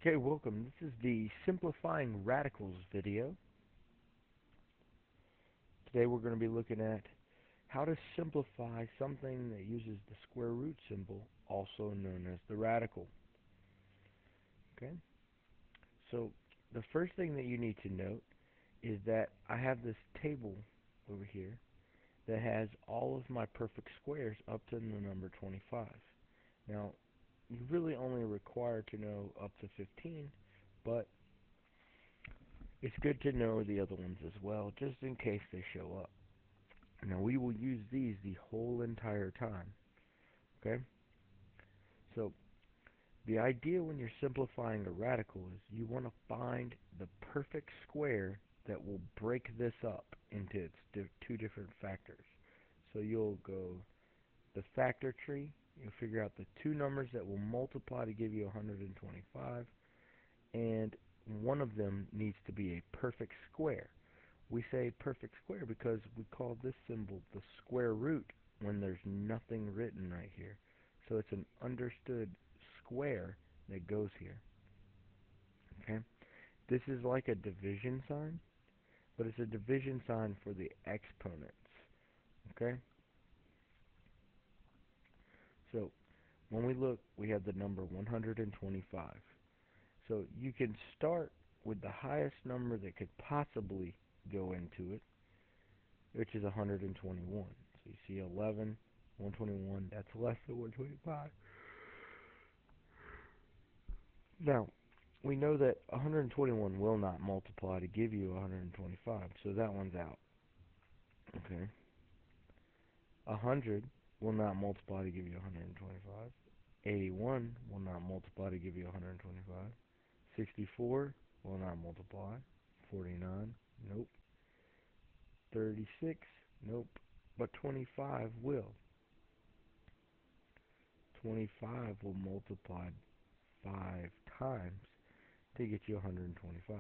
Okay, welcome. This is the Simplifying Radicals video. Today we're going to be looking at how to simplify something that uses the square root symbol, also known as the radical. Okay, so the first thing that you need to note is that I have this table over here that has all of my perfect squares up to the number 25. Now, you really only require to know up to 15, but it's good to know the other ones as well, just in case they show up. Now we will use these the whole entire time, okay? So the idea when you're simplifying a radical is you want to find the perfect square that will break this up into its two different factors. So you'll go the factor tree, you'll figure out the two numbers that will multiply to give you 125, and one of them needs to be a perfect square. We say perfect square because we call this symbol the square root when there's nothing written right here. So it's an understood square that goes here. Okay? This is like a division sign, but it's a division sign for the exponents. Okay? So when we look, we have the number 125. So you can start with the highest number that could possibly go into it, which is 121. So you see 11, 121, that's less than 125. Now, we know that 121 will not multiply to give you 125, so that one's out. Okay. 100 will not multiply to give you 125. 81 will not multiply to give you 125. 64 will not multiply. 49, nope. 36, nope. But 25 will. 25 will multiply 5 times to get you 125.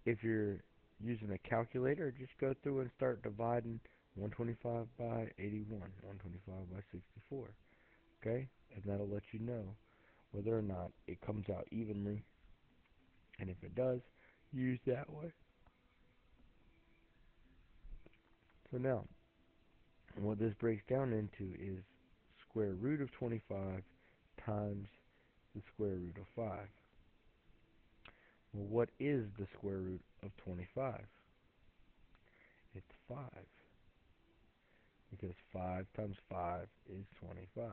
If you're using a calculator, just go through and start dividing 125 by 81, 125 by 64. Okay? And that'll let you know whether or not it comes out evenly. And if it does, use that way. So now, what this breaks down into is square root of 25 times the square root of 5. Well, what is the square root of 25? It's 5. Because 5 times 5 is 25.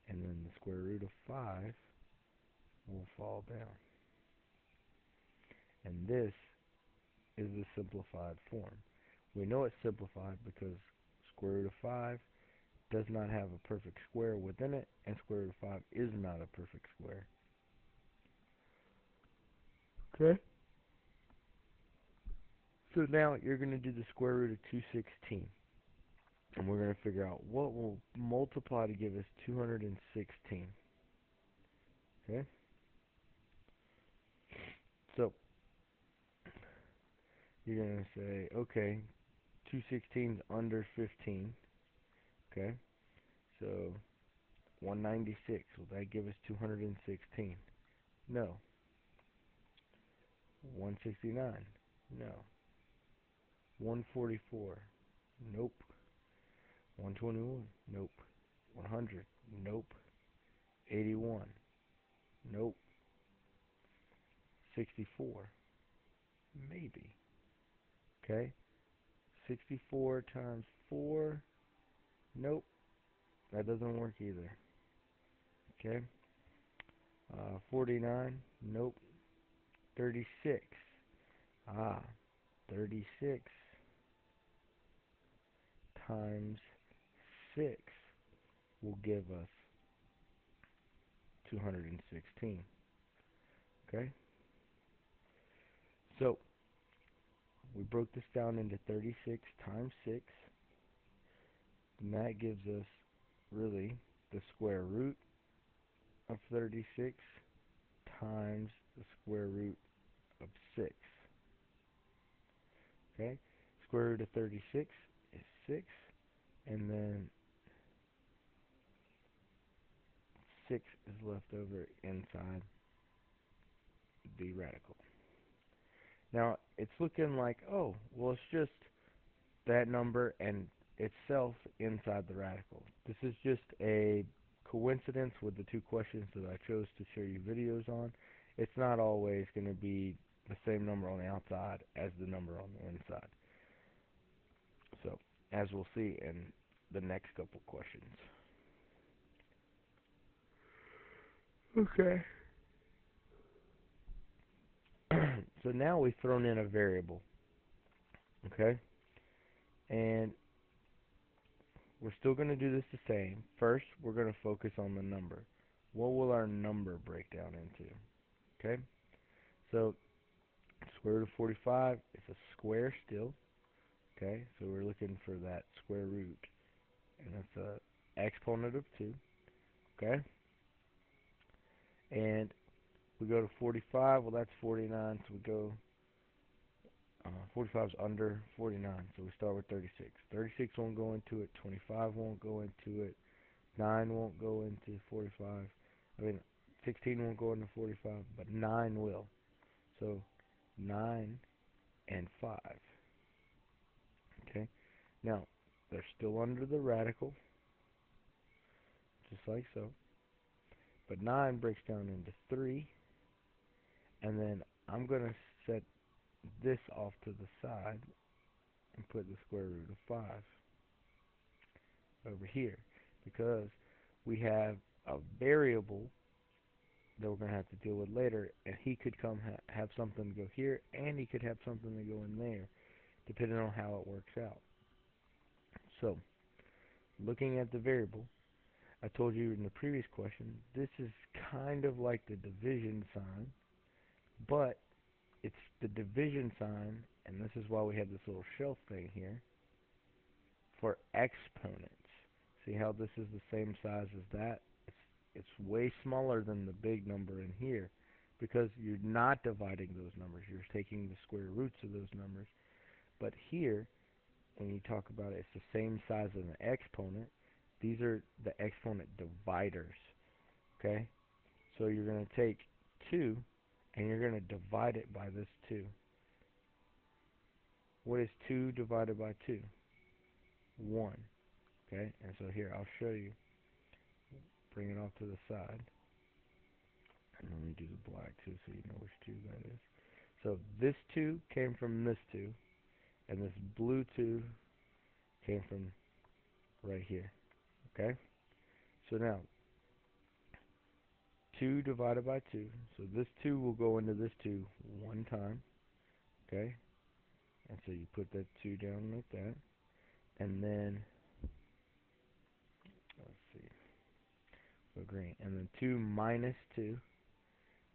And then the square root of 5 will fall down. And this is the simplified form. We know it's simplified because square root of 5 does not have a perfect square within it, and square root of 5 is not a perfect square. Okay? So now you're going to do the square root of 216. And we're going to figure out what will multiply to give us 216. Okay? So, you're going to say, okay, 216 is under 15. Okay? So, 196, will that give us 216? No. 169? No. 144? Nope. 121? Nope. 100? Nope. 81? Nope. 64? Maybe. Okay? 64 times 4? Nope. That doesn't work either. Okay? 49? Nope. 36? Ah, 36 times 6 will give us 216. Okay? So, we broke this down into 36 times 6, and that gives us really the square root of 36 times the square root of 6. Okay? Square root of 36 is 6, and then 6 is left over inside the radical. Now, it's looking like, oh, well, it's just that number and itself inside the radical. This is just a coincidence with the two questions that I chose to show you videos on. It's not always going to be the same number on the outside as the number on the inside. So, as we'll see in the next couple questions. Okay. So now we've thrown in a variable. Okay? And we're still going to do this the same. First, we're going to focus on the number. What will our number break down into? Okay? So, square root of 45 is a square still. Okay? So we're looking for that square root. And that's a exponent of 2. Okay? And we go to 45. Well, that's 49. So we go 45 is under 49. So we start with 36. 36 won't go into it. 25 won't go into it. 9 won't go into 45. 16 won't go into 45, but 9 will. So 9 and 5. Okay? Now, they're still under the radical, just like so. But 9 breaks down into 3. And then I'm going to set this off to the side and put the square root of 5 over here. Because we have a variable that we're going to have to deal with later, and he could come have something go here, and he could have something to go in there, depending on how it works out. So, looking at the variable, I told you in the previous question, this is kind of like the division sign, but it's the division sign, and this is why we have this little shelf thing here, for exponents. See how this is the same size as that? It's way smaller than the big number in here, because you're not dividing those numbers. You're taking the square roots of those numbers. But here, when you talk about it, it's the same size as an exponent. These are the exponent dividers. Okay? So you're going to take 2, and you're going to divide it by this 2. What is 2 divided by 2? 1. Okay? And so here, I'll show you. Bring it off to the side. And let me do the black too, so you know which 2 that is. So this 2 came from this 2, and this blue 2 came from right here. Okay? So now, 2 divided by 2. So this 2 will go into this 2 one time. Okay? And so you put that 2 down like that. And then, let's see, go green. And then 2 minus 2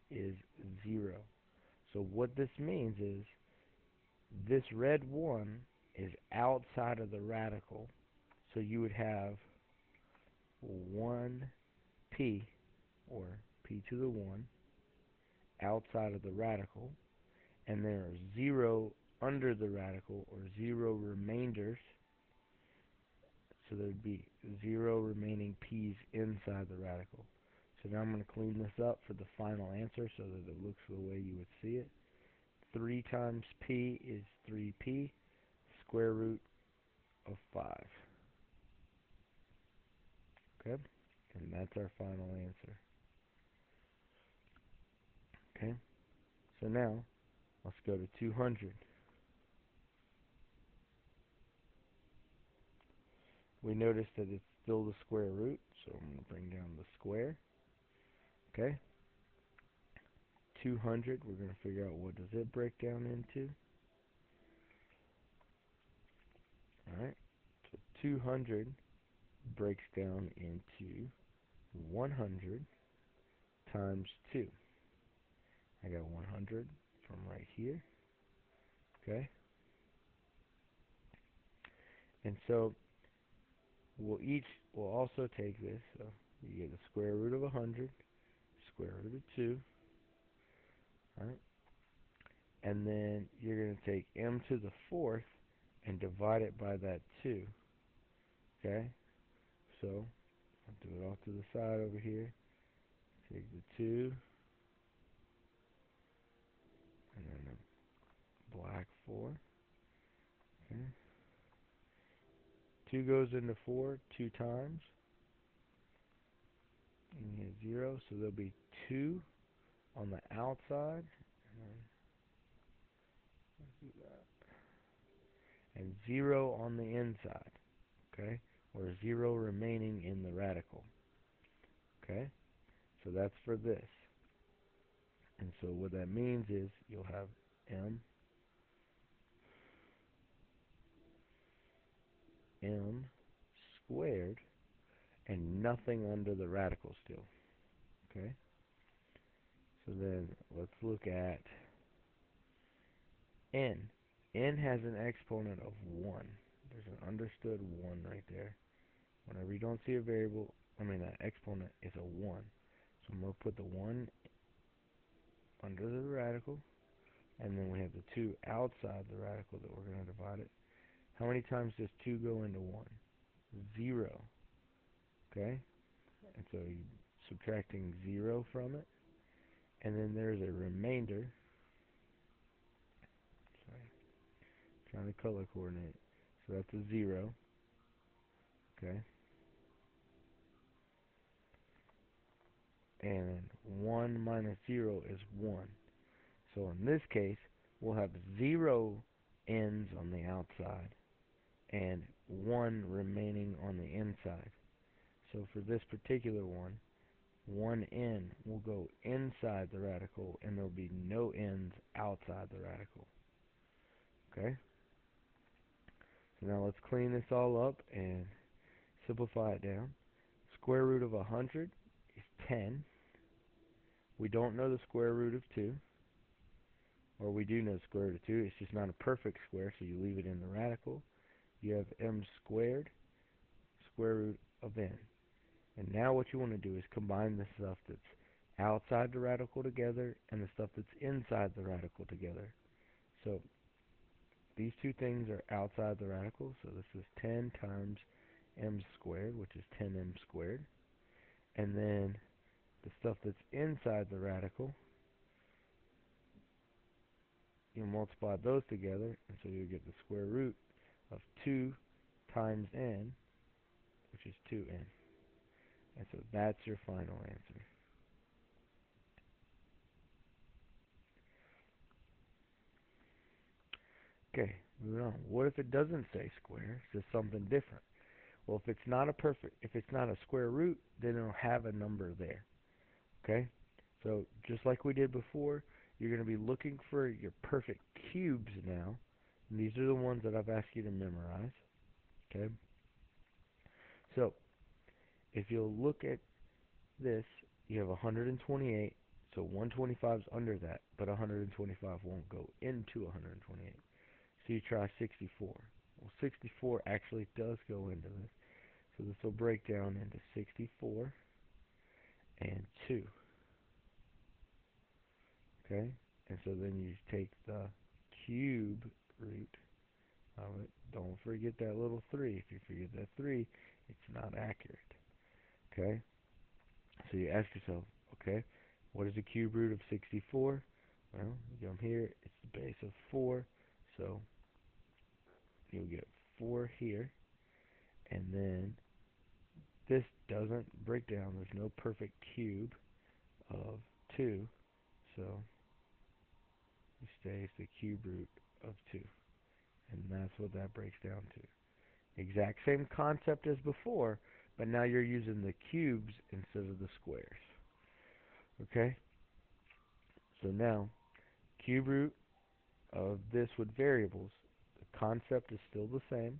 is 0. So what this means is, this red 1 is outside of the radical. So you would have 1p, or p to the 1, outside of the radical, and there are 0 under the radical, or 0 remainders. So there would be 0 remaining p's inside the radical. So now I'm going to clean this up for the final answer so that it looks the way you would see it. 3 times p is 3p, square root of 5. Okay? And that's our final answer. Okay? So now, let's go to 200. We notice that it's still the square root, so I'm going to bring down the square. Okay? 200, we're going to figure out what does it break down into. Alright, so 200 breaks down into 100 times 2. I got 100 from right here. Okay? And so we'll also take this, so you get the square root of 100, square root of 2. Alright? And then you're going to take m to the 4th and divide it by that 2. Okay? So, I'll do it off to the side over here. Take the 2, 4. Okay. 2 goes into 4 2 times. And you get 0, so there'll be 2 on the outside. And 0 on the inside. Okay? Or 0 remaining in the radical. Okay? So that's for this. And so what that means is you'll have m squared and nothing under the radical still. Okay? So then let's look at n. N has an exponent of 1. There's an understood 1 right there. Whenever you don't see a variable, that exponent is a 1. So I'm going to put the 1 under the radical, and then we have the 2 outside the radical that we're going to divide it. How many times does 2 go into 1? 0. Okay? And so you're subtracting 0 from it, and then there's a remainder. Sorry, trying to color coordinate. So that's a 0. Okay? And 1 minus 0 is 1. So in this case, we'll have 0 n's on the outside and 1 remaining on the inside. So for this particular one, 1n will go inside the radical and there'll be no n's outside the radical. Okay? So now let's clean this all up and simplify it down. Square root of 100 is 10. We don't know the square root of 2. Or we do know the square root of 2. It's just not a perfect square, so you leave it in the radical. You have m squared, square root of n. And now what you want to do is combine the stuff that's outside the radical together and the stuff that's inside the radical together. So these two things are outside the radical, so this is 10 times m squared, which is 10m squared. And then the stuff that's inside the radical, you multiply those together, and so you get the square root of 2 times n, which is 2n. And so that's your final answer. Okay, moving on. What if it doesn't say square? It says something different. Well, if it's not a square root, then it'll have a number there. Okay? So just like we did before, you're going to be looking for your perfect cubes now. And these are the ones that I've asked you to memorize. Okay? So if you'll look at this, you have 128. So 125 is under that, but 125 won't go into 128. So you try 64. Well, 64 actually does go into this. So this will break down into 64 and 2. Okay? And so then you take the cube root of it. Don't forget that little 3. If you forget that 3, it's not accurate. Okay? So you ask yourself, okay, what is the cube root of 64? Well, you come here, it's the base of 4. So you'll get 4 here. And then this doesn't break down. There's no perfect cube of 2. So it stays the cube root of 2. And that's what that breaks down to. Exact same concept as before, but now you're using the cubes instead of the squares. Okay? So now, cube root of this with variables, the concept is still the same.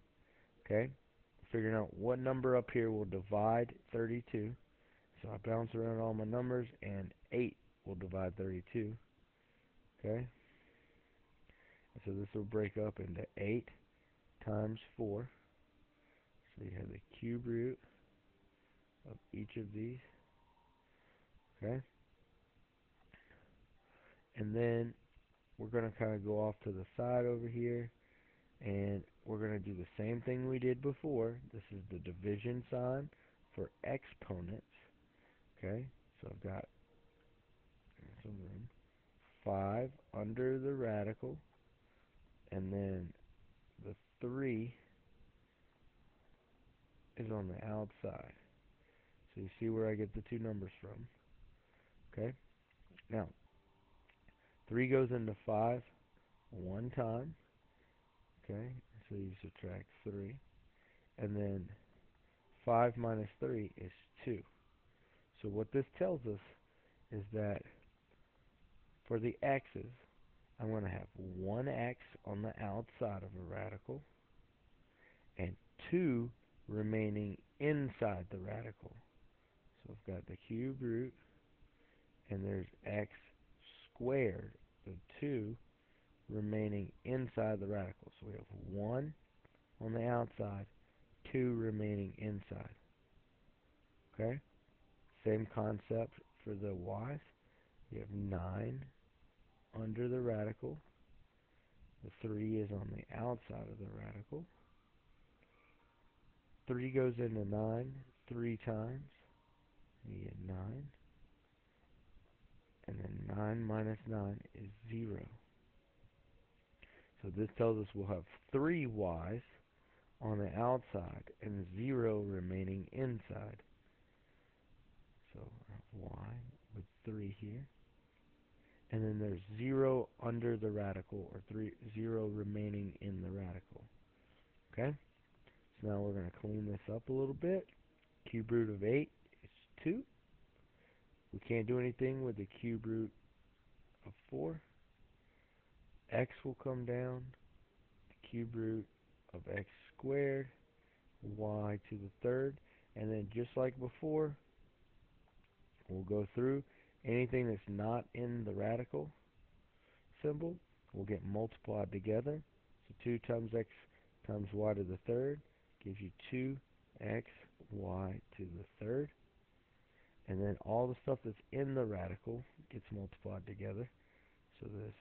Okay? Figuring out what number up here will divide 32. So I bounce around all my numbers, and 8 will divide 32. Okay? So this will break up into 8 times 4. So you have the cube root of each of these. Okay? And then we're going to kind of go off to the side over here, and we're going to do the same thing we did before. This is the division sign for exponents. Okay? So I've got some room. 5 under the radical, and then the 3 is on the outside. So you see where I get the two numbers from. Okay? Now, 3 goes into 5 one time. Okay? So you subtract 3. And then 5 minus 3 is 2. So what this tells us is that for the x's, I'm going to have 1x on the outside of a radical and 2 remaining inside the radical. So I've got the cube root, and there's x squared, the 2 remaining inside the radical. So we have 1 on the outside, 2 remaining inside. Okay? Same concept for the y's. You have 9 under the radical. The 3 is on the outside of the radical. 3 goes into 9 3 times. You get 9. And then 9 minus 9 is 0. So this tells us we'll have 3 y's on the outside and 0 remaining inside. So I have y with 3 here. And then there's 0 under the radical, or 0 remaining in the radical. Okay? So now we're going to clean this up a little bit. Cube root of 8 is 2. We can't do anything with the cube root of 4. X will come down. The cube root of x squared, y to the third. And then just like before, we'll go through anything that's not in the radical symbol will get multiplied together. So 2 times x times y to the third gives you 2x y to the third. And then all the stuff that's in the radical gets multiplied together. So this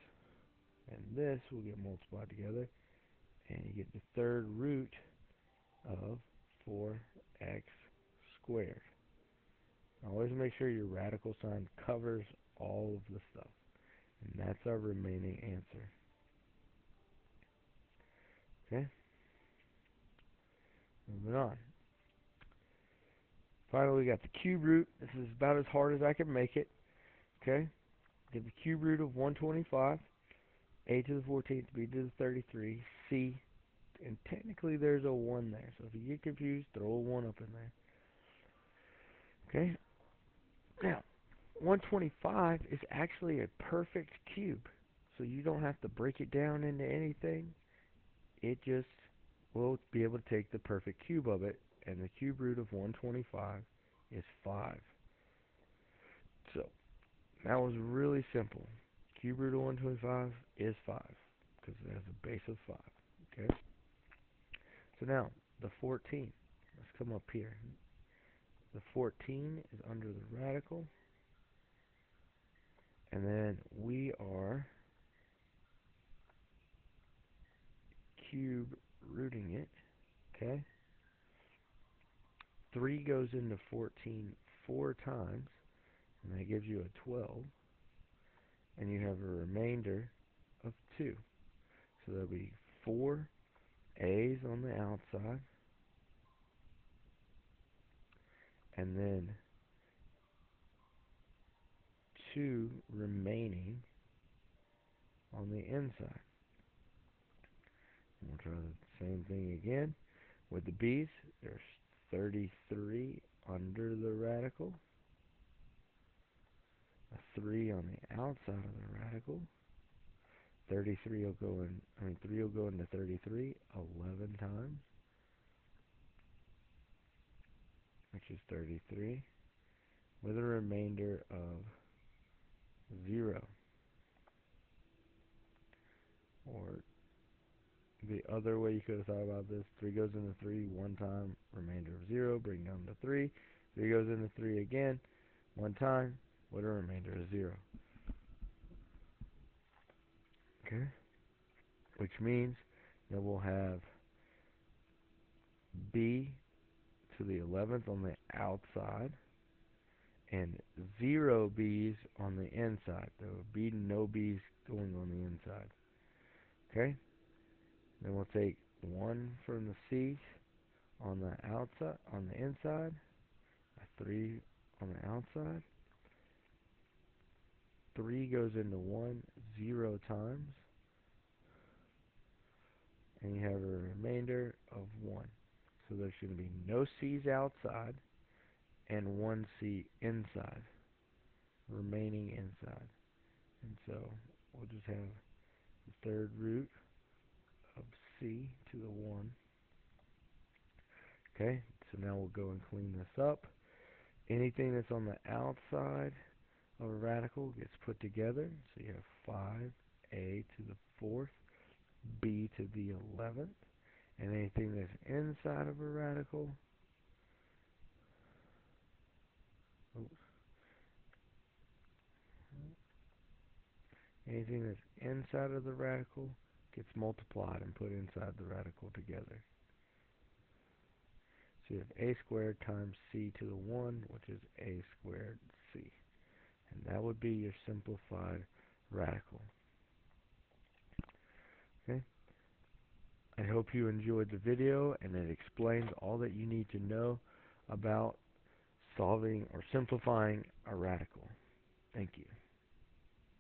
and this will get multiplied together. And you get the third root of 4x squared. Always make sure your radical sign covers all of the stuff. And that's our remaining answer. Okay? Moving on. Finally, we got the cube root. This is about as hard as I can make it. Okay? Get the cube root of 125. A to the 14th, B to the 33, C. And technically there's a 1 there. So if you get confused, throw a 1 up in there. Okay? Now, 125 is actually a perfect cube. So you don't have to break it down into anything. It just will be able to take the perfect cube of it. And the cube root of 125 is 5. So, that was really simple. Cube root of 125 is 5. Because it has a base of 5. Okay? So now, the 14. Let's come up here. The 14 is under the radical. And then we are cube rooting it. Okay? 3 goes into 14 4 times. And that gives you a 12. And you have a remainder of 2. So there'll be 4 A's on the outside. And then 2 remaining on the inside. We'll try the same thing again. With the B's, there's 33 under the radical. A 3 on the outside of the radical. 33 will go in, 3 will go into 33 11 times, which is 33, with a remainder of 0. Or the other way you could have thought about this, 3 goes into 3 one time, remainder of 0, bring down to 3. 3 goes into 3 again, one time, with a remainder of 0. Okay? Which means that we'll have b to the 11th on the outside and 0 b's on the inside. There will be no b's going on the inside. Okay? Then we'll take 1 from the c on the outside, on the inside, 3 on the outside. 3 goes into 1 0 times, and you have a remainder of 1. So there's going to be no c's outside and 1 c inside, remaining inside. And so we'll just have the third root of c to the 1. Okay, so now we'll go and clean this up. Anything that's on the outside of a radical gets put together. So you have 5a to the 4th, b to the 11th. And anything that's inside of a radical, anything that's inside of the radical gets multiplied and put inside the radical together. So you have a squared times c to the 1, which is a squared c. And that would be your simplified radical. Okay? I hope you enjoyed the video, and it explains all that you need to know about solving or simplifying a radical. Thank you.